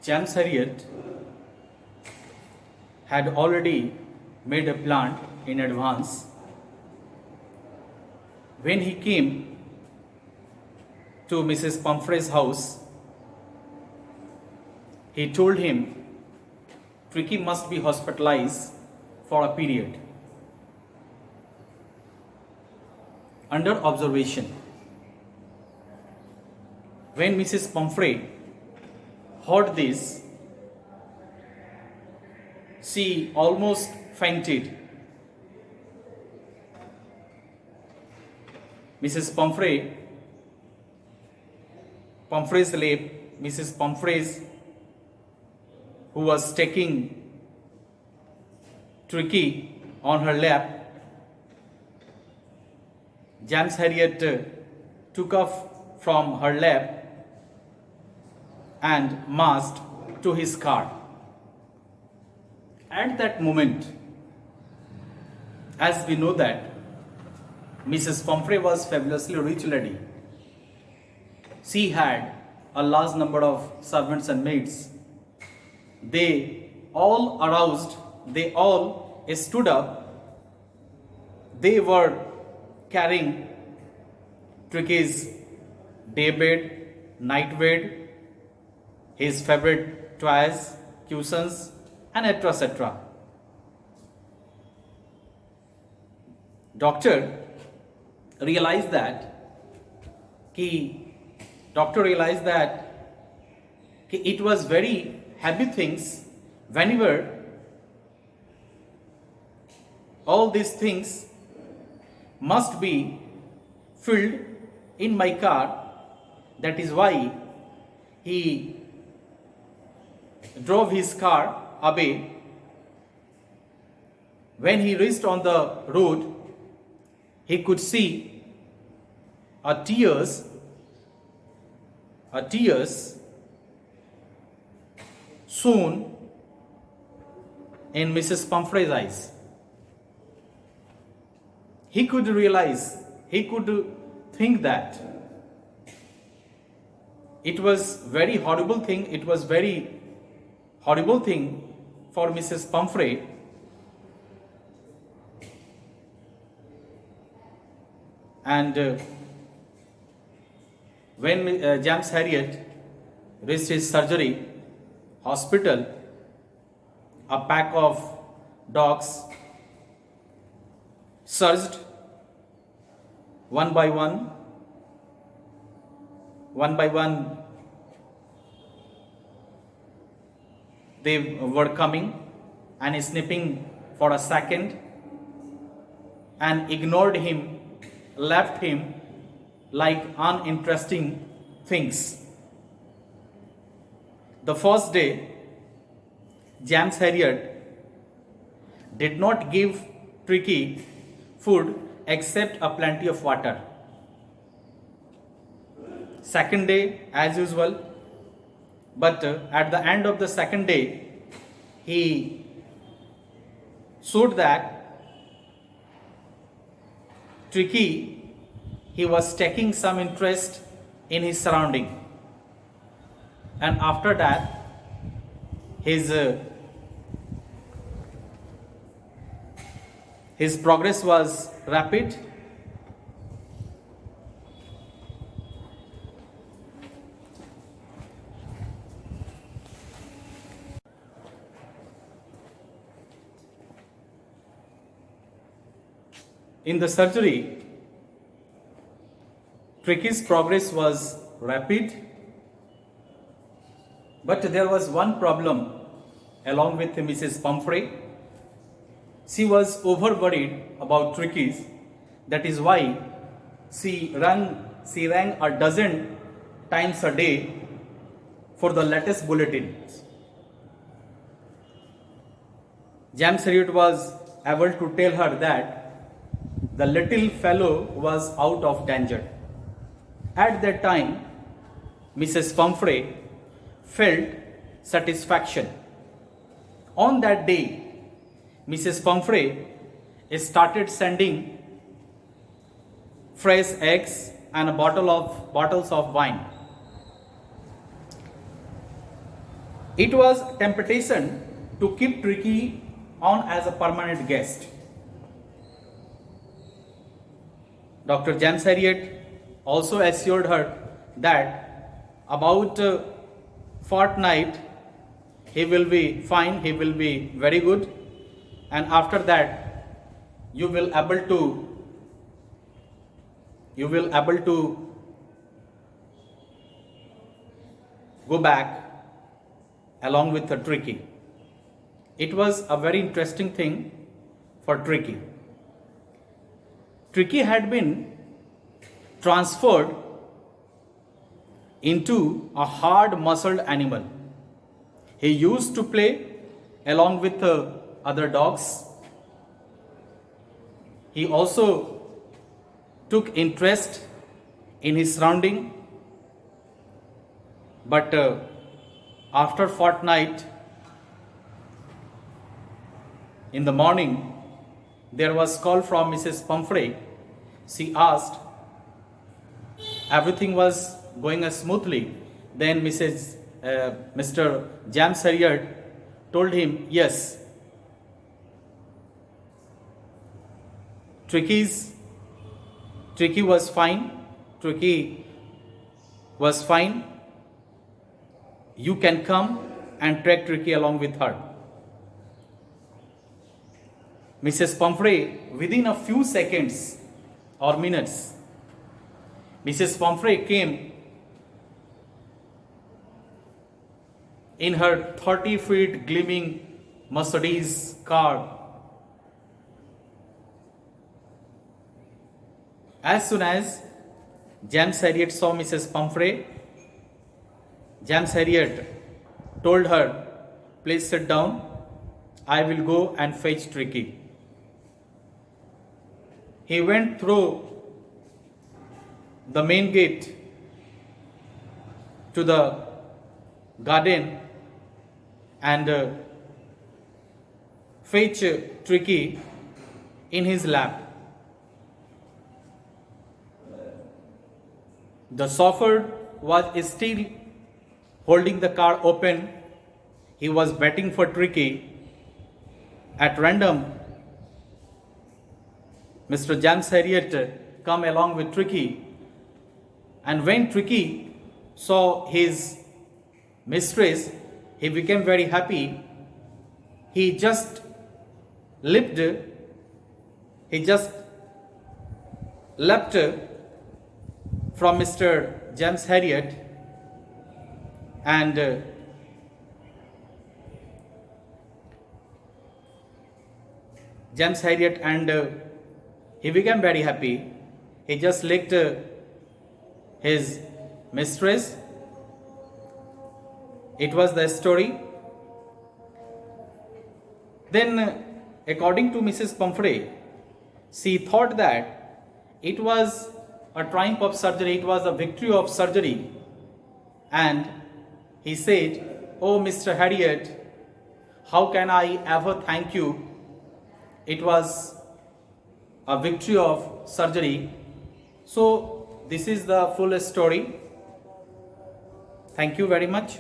James Harriet had already made a plan in advance. When he came to Mrs. Pumphrey's house, he told him Tricky must be hospitalized for a period under observation. When Mrs. Pumphrey heard this, she almost fainted. Mrs. Pumphrey's lap, Mrs. Pumphrey's, who was taking Tricky on her lap, James Harriet took off from her lap and marched to his car. At that moment, as we know that Mrs. Pumphrey was fabulously rich lady. She had a large number of servants and maids. They all aroused, they all stood up. They were carrying Tricky's day bed, night bed, his favorite toys, cushions, and etc. Doctor realized that it was very heavy things. Whenever all these things must be filled in my car, that is why he drove his car away. When he reached on the road, he could see a tears soon in Mrs. Pumphrey's eyes. He could think that it was very horrible thing. It was very horrible thing for Mrs. Pumphrey and when James Harriet reached his surgery hospital, a pack of dogs searched one by one. They were coming and sniffing for a second and ignored him, left him like uninteresting things. The first day, James Harriet did not give Tricky food except a plenty of water. Second day, as usual, but at the end of the second day, he showed that Tricky, he was taking some interest in his surrounding, and after that his progress was rapid. In the surgery, Tricky's progress was rapid, but there was one problem along with Mrs. Pumphrey. She was over worried about Tricky's. That is why she rang a dozen times a day for the latest bulletins. James Harriet was able to tell her that the little fellow was out of danger. At that time, Mrs. Pumphrey felt satisfaction. On that day, Mrs. Pumphrey started sending fresh eggs and bottles of wine. It was temptation to keep Tricky on as a permanent guest. Dr. James Herriot also assured her that about a fortnight he will be fine, he will be very good, and after that you will able to go back along with the Tricky. It was a very interesting thing for Tricky. Tricky had been transferred into a hard muscled animal. He used to play along with the other dogs. He also took interest in his surrounding, but after fortnight in the morning there was call from Mrs. Pumphrey. She asked, everything was going smoothly. Then Mr. James Herriot told him, yes, Tricky was fine. Tricky was fine. You can come and take Tricky along with her. Mrs. Pumphrey, within a few seconds or minutes, Mrs. Pumphrey came in her 30 feet gleaming Mercedes car. As soon as James Herriot saw Mrs. Pumphrey, James Herriot told her, please sit down, I will go and fetch Tricky. He went through the main gate to the garden and fetch Tricky in his lap. The chauffeur was still holding the car open. He was waiting for Tricky. At random, Mr. James Herriot come along with Tricky, and when Tricky saw his mistress, he became very happy. He just leapt from Mr. James Herriot and he became very happy. He just licked his mistress. It was the story. Then, according to Mrs. Pumphrey, she thought that it was a triumph of surgery, it was a victory of surgery. And he said, oh, Mr. Herriot, how can I ever thank you? It was a victory of surgery. So, this is the full story. Thank you very much.